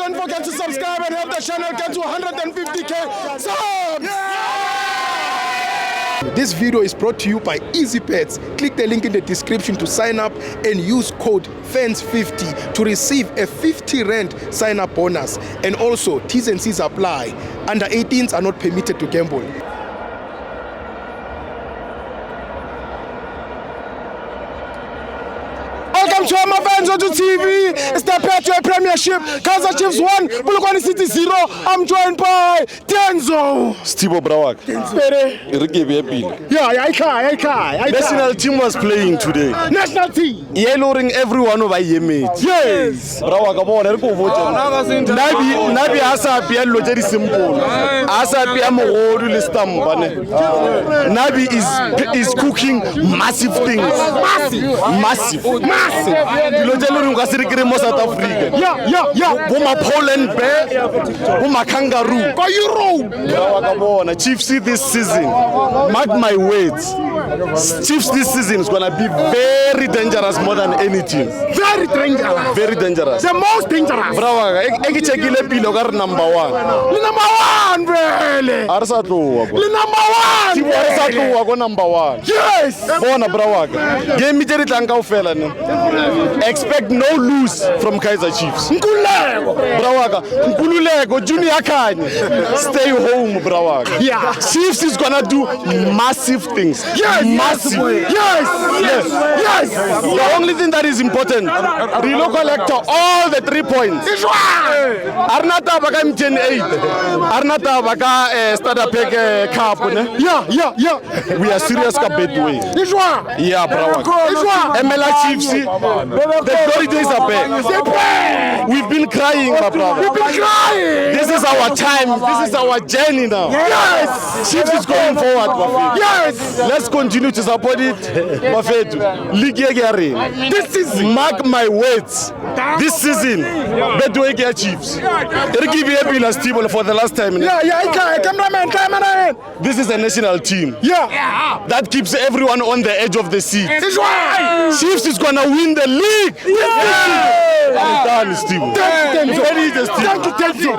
don't forget to subscribe and help the channel get to 150k subs. This video is brought to you by EasyPets. Click the link in the description to sign up and use code FANS50 to receive a 50 Rand sign-up bonus. And also, T's and C's apply. Under 18s are not permitted to gamble. Welcome to my fans on TV. It's the Patriot Premiership. Kaizer Chiefs 1, Polokwane City 0. I'm joined by Denzo. Stibo Brawak. Yeah, National team was playing today. National team. Yellowing everyone over Yemet. Yes. Brawak, come on, help vote. Nabi asa pia lojeri simple. Asa pia mogodu listam bane. Nabi is cooking massive things. Massive. Lojeri ngasirikire mo South Africa. Yeah. Boma Poland bear. Boma kangaroo. Go Europe. Brawak, come on. Chiefs this season. Mark my words. Chiefs this season is gonna be very dangerous more than any team. Very dangerous. Very dangerous. The most dangerous. Bravo, ekichekile pilo kar number 1. The number 1, really. Arsa tlowa ko. The number 1. Tibo arsa tlowa ko number 1. Yes. Bona bravo. Game iteri tlanka ufela ne. Expect no lose from Kaizer Chiefs. Nkululeko. Bravo. Nkululeko Junior Khanye. Stay home bravo. Yeah. Chiefs is gonna do massive things. Yes. Massive. Yes. The only thing that is important, Relo collector all the 3 points. Arnata baka MTN 8. Arnata baka starter pack cup ne. Yeah. We are serious ka Betway. Yeah, bravo. MLA Chiefs. The glory days are back. We've been crying, my brother. We've been crying. This is our time. This is our journey now. Yes. Chiefs is going forward, Bafetu. Yes. Let's continue to support it, Bafetu. League Yagari. This is Mark my words. This season, Betway Chiefs. Give you a stable for the last time. Cameraman. This is a national team. Yeah. That keeps everyone on the edge of the seat. This one. Chiefs is gonna win the league. I'm done, Steve. Thank you.